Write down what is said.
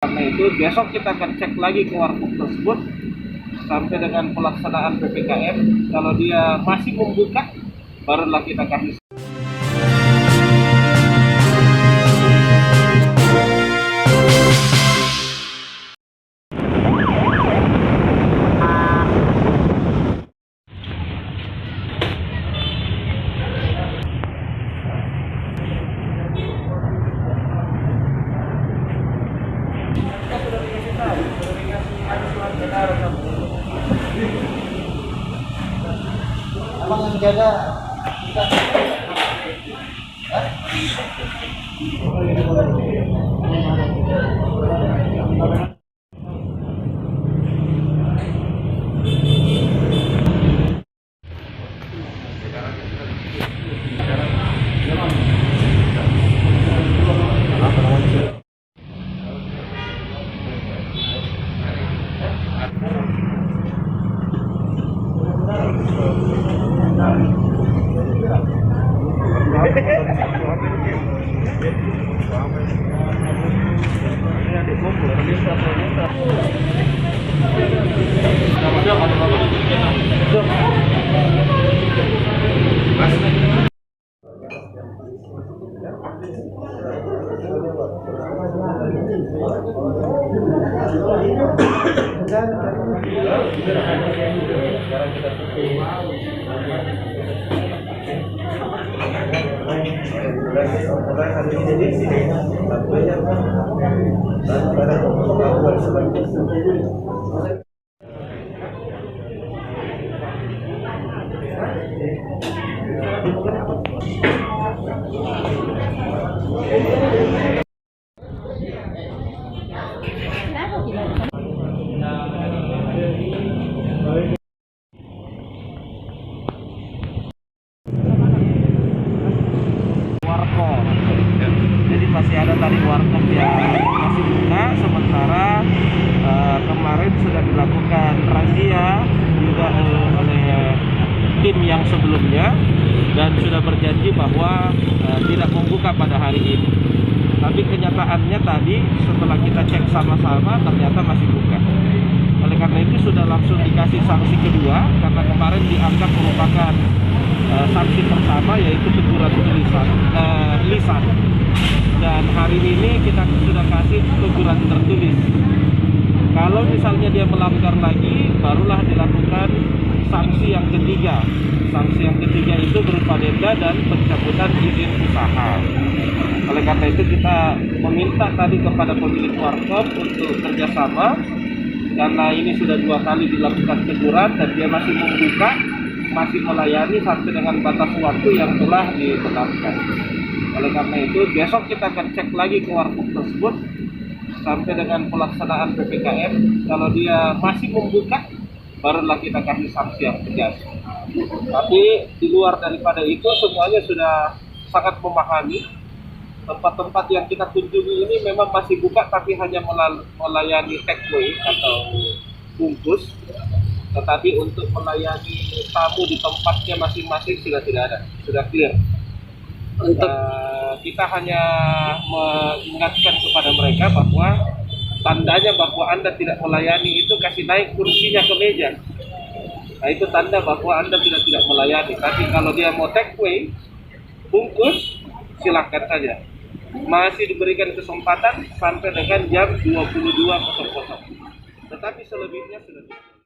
Karena itu besok kita akan cek lagi ke warkop tersebut sampai dengan pelaksanaan PPKM. Kalau dia masih membuka, barulah kita kasih. Abang yang jaga kita. Warkop. Jadi masih ada tadi warkop yang masih buka, sementara kemarin sudah dilakukan razia juga oleh tim yang sebelumnya dan sudah berjanji bahwa tidak membuka pada hari ini. Tapi kenyataannya tadi setelah kita cek sama-sama ternyata masih buka. Oleh karena itu sudah langsung dikasih sanksi kedua karena kemarin dianggap merupakan sanksi pertama, yaitu teguran lisan, dan hari ini kita sudah kasih teguran tertulis. Kalau misalnya dia melanggar lagi, barulah dilakukan sanksi yang ketiga. Sanksi yang ketiga itu berupa denda dan pencabutan izin usaha. Oleh karena itu kita meminta tadi kepada pemilik warkop untuk kerjasama, karena ini sudah 2 kali dilakukan teguran dan dia masih membuka, masih melayani sampai dengan batas waktu yang telah ditetapkan. Oleh karena itu besok kita akan cek lagi ke warkop tersebut sampai dengan pelaksanaan PPKM. Kalau dia masih membuka, barulah kita kasih sanksi yang tegas. Tapi di luar daripada itu semuanya sudah sangat memahami. Tempat-tempat yang kita kunjungi ini memang masih buka, tapi hanya melayani take away atau bungkus. Tetapi untuk melayani tamu di tempatnya masing-masing sudah tidak ada, sudah clear. Kita hanya mengingatkan kepada mereka bahwa tandanya bahwa Anda tidak melayani itu kasih naik kursinya ke meja. Nah, itu tanda bahwa Anda tidak melayani. Tapi kalau dia mau take away, bungkus, silahkan saja. Masih diberikan kesempatan sampai dengan jam 22.00. Tetapi selebihnya sudah tidak.